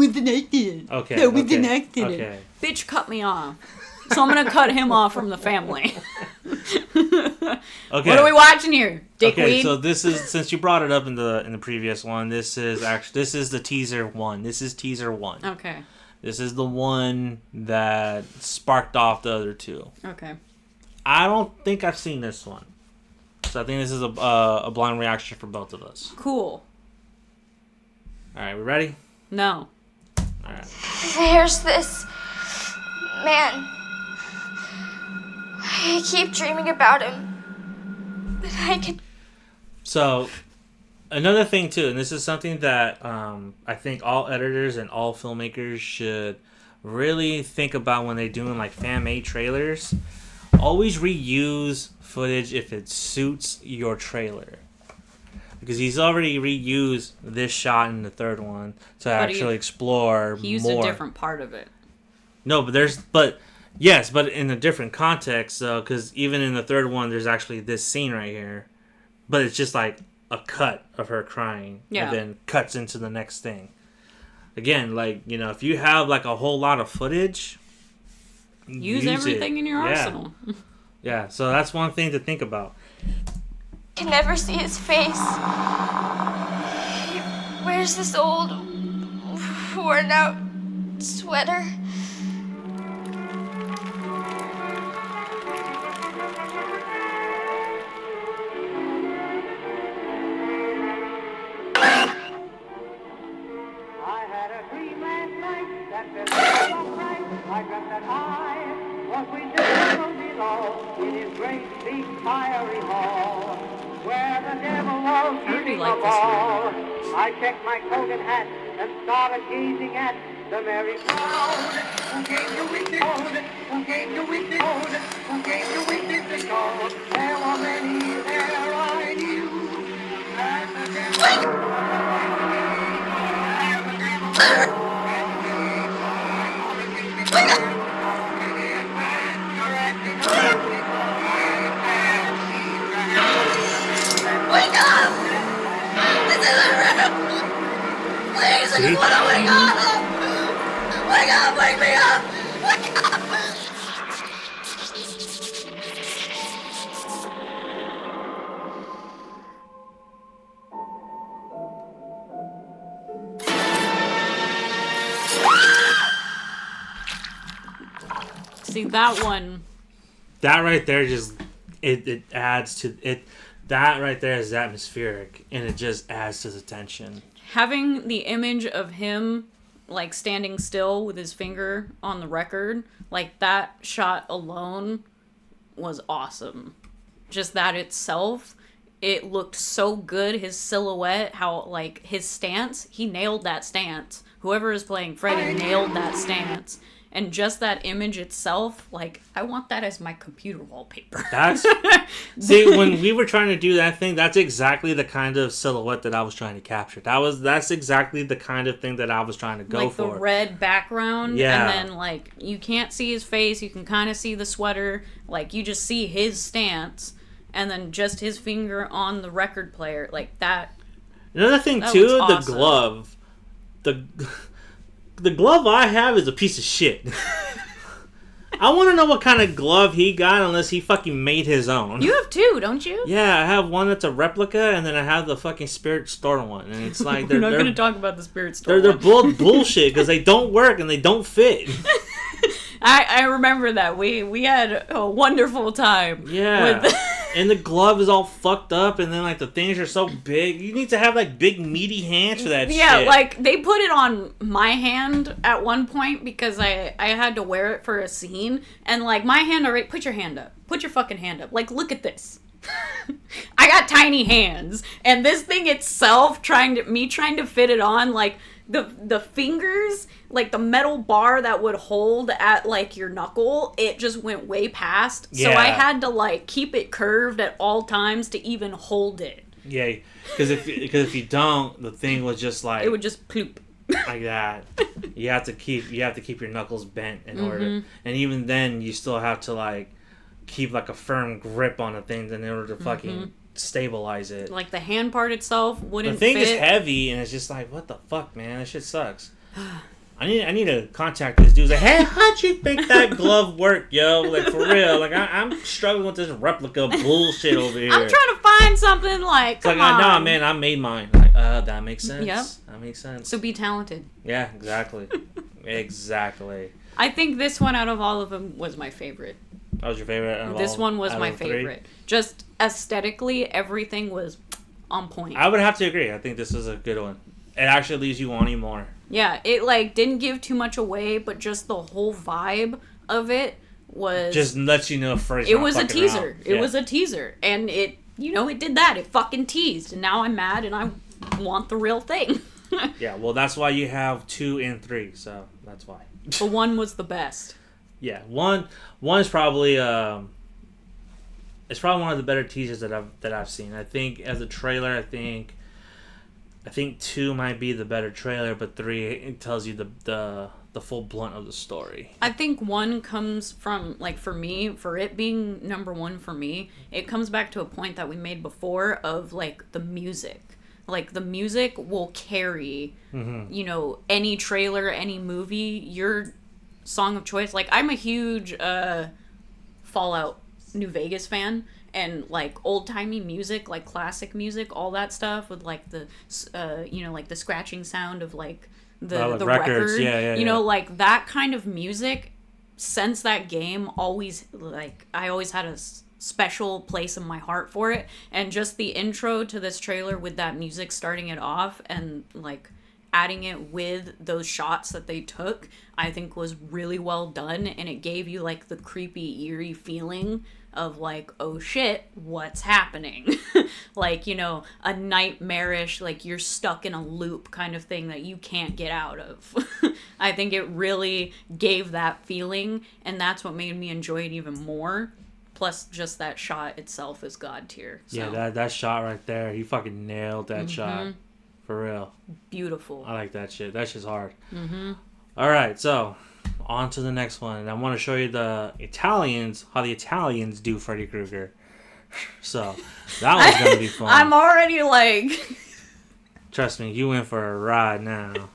That was an accident. Okay. That was an accident. Okay. Bitch cut me off. So I'm gonna cut him off from the family. Okay. What are we watching here? Dickweed? Okay, so this is, since you brought it up in the previous one, this is the teaser one. This is teaser one. Okay. This is the one that sparked off the other two. Okay. I don't think I've seen this one. So I think this is a blind reaction for both of us. Cool. Alright, we ready? No. Alright. There's this man. I keep dreaming about him. But I can... So, another thing too, and this is something that I think all editors and all filmmakers should really think about when they're doing like fan-made trailers. Always reuse footage if it suits your trailer. Because he's already reused this shot in the third one to actually explore He used more. a different part of it. No, but in a different context, though, because even in the third one, there's actually this scene right here. But it's just like a cut of her crying. Yeah. And then cuts into the next thing. Again, like, you know, if you have like a whole lot of footage, Use everything in your arsenal. Yeah, so that's one thing to think about. I can never see his face. He wears this old, worn out sweater. I had a dream last night that felt so bright. I dreamt that I was with the devil below in his great big fiery hall, where the devil was shooting a ball. I checked my coat and hat and started gazing at the merry crowd. Who gave you witness? Who gave you witness? Who gave you witness to go? There were many there I knew. And the devil... Wake up! This isn't real! Please, I just want to wake up! Wake up! Wake me up! Wake up! See, that one... That right there just... It adds to... it. That right there is atmospheric, and it just adds to the tension. Having the image of him, like, standing still with his finger on the record, like, that shot alone was awesome. Just that itself, it looked so good. His silhouette, how, like, his stance, he nailed that stance. Whoever is playing Freddy nailed that stance. And just that image itself, like, I want that as my computer wallpaper. See, when we were trying to do that thing, that's exactly the kind of silhouette that I was trying to capture. That's exactly the kind of thing that I was trying to go for. Like the red background, yeah. And then, like, you can't see his face, you can kind of see the sweater, like, you just see his stance, and then just his finger on the record player, like, that. Another thing, too, the awesome. glove. The glove I have is a piece of shit. I want to know what kind of glove he got unless he fucking made his own. You have two, don't you? Yeah, I have one that's a replica, and then I have the fucking Spirit Store one. And it's like... We're not going to talk about the Spirit Store They're both bullshit because they don't work and they don't fit. I remember that. We had a wonderful time. Yeah. With and the glove is all fucked up, and then, like, the things are so big. You need to have, like, big, meaty hands for that shit. Yeah, like, they put it on my hand at one point because I had to wear it for a scene. And, like, my hand already... Put your hand up. Put your fucking hand up. Like, look at this. I got tiny hands. And this thing itself, trying to fit it on, like... The fingers, like the metal bar that would hold at like your knuckle, it just went way past. Yeah. So I had to like keep it curved at all times to even hold it. Yeah, because if you don't, the thing was just like it would just ploop like that. You have to keep your knuckles bent in order, and even then you still have to like keep like a firm grip on the things in order to fucking stabilize it. Like the hand part itself wouldn't The thing fit. is heavy, and it's just like, what the fuck, man? This shit sucks. I need to contact this dude. Like, hey, how'd you make that glove work, yo? Like, for real. Like, I'm struggling with this replica bullshit over here. I'm trying to find something like. It's like, nah, man, I made mine. Like, that makes sense. Yep. That makes sense. So be talented. Yeah, exactly. Exactly. I think this one out of all of them was my favorite. That was your favorite? This one was my favorite. Just aesthetically, everything was on point. I would have to agree. I think this is a good one. It actually leaves you wanting more. Yeah, it like didn't give too much away, but just the whole vibe of it was just lets you know first. It was a teaser. It was a teaser, and it it did that. It fucking teased, and now I'm mad, and I want the real thing. Yeah, well, that's why you have 2 and 3, so that's why. The one was the best. Yeah, one is probably it's probably one of the better teasers that I've seen. I think as a trailer, I think 2 might be the better trailer, but 3 it tells you the full blunt of the story. I think 1 comes from, like, for me, for it being number 1 for me, it comes back to a point that we made before of, like, the music. Like, the music will carry, any trailer, any movie, your song of choice. Like, I'm a huge Fallout New Vegas fan. And, like, old-timey music, like, classic music, all that stuff with, like, the, like, the scratching sound of, like, the record. Yeah. Like, that kind of music, since that game, always, like, I always had a special place in my heart for it. And just the intro to this trailer with that music starting it off and, like, adding it with those shots that they took, I think was really well done. And it gave you, like, the creepy, eerie feeling of, like, oh shit, what's happening? Like, a nightmarish, like, you're stuck in a loop kind of thing that you can't get out of. I think it really gave that feeling, and that's what made me enjoy it even more. Plus, just that shot itself is god tier. So. Yeah, that shot right there, he fucking nailed that shot. For real. Beautiful. I like that shit. That shit's hard. All right, so on to the next one. And I want to show you how the Italians do Freddy Krueger. So, that one's going to be fun. I'm already like... Trust me, you in for a ride now.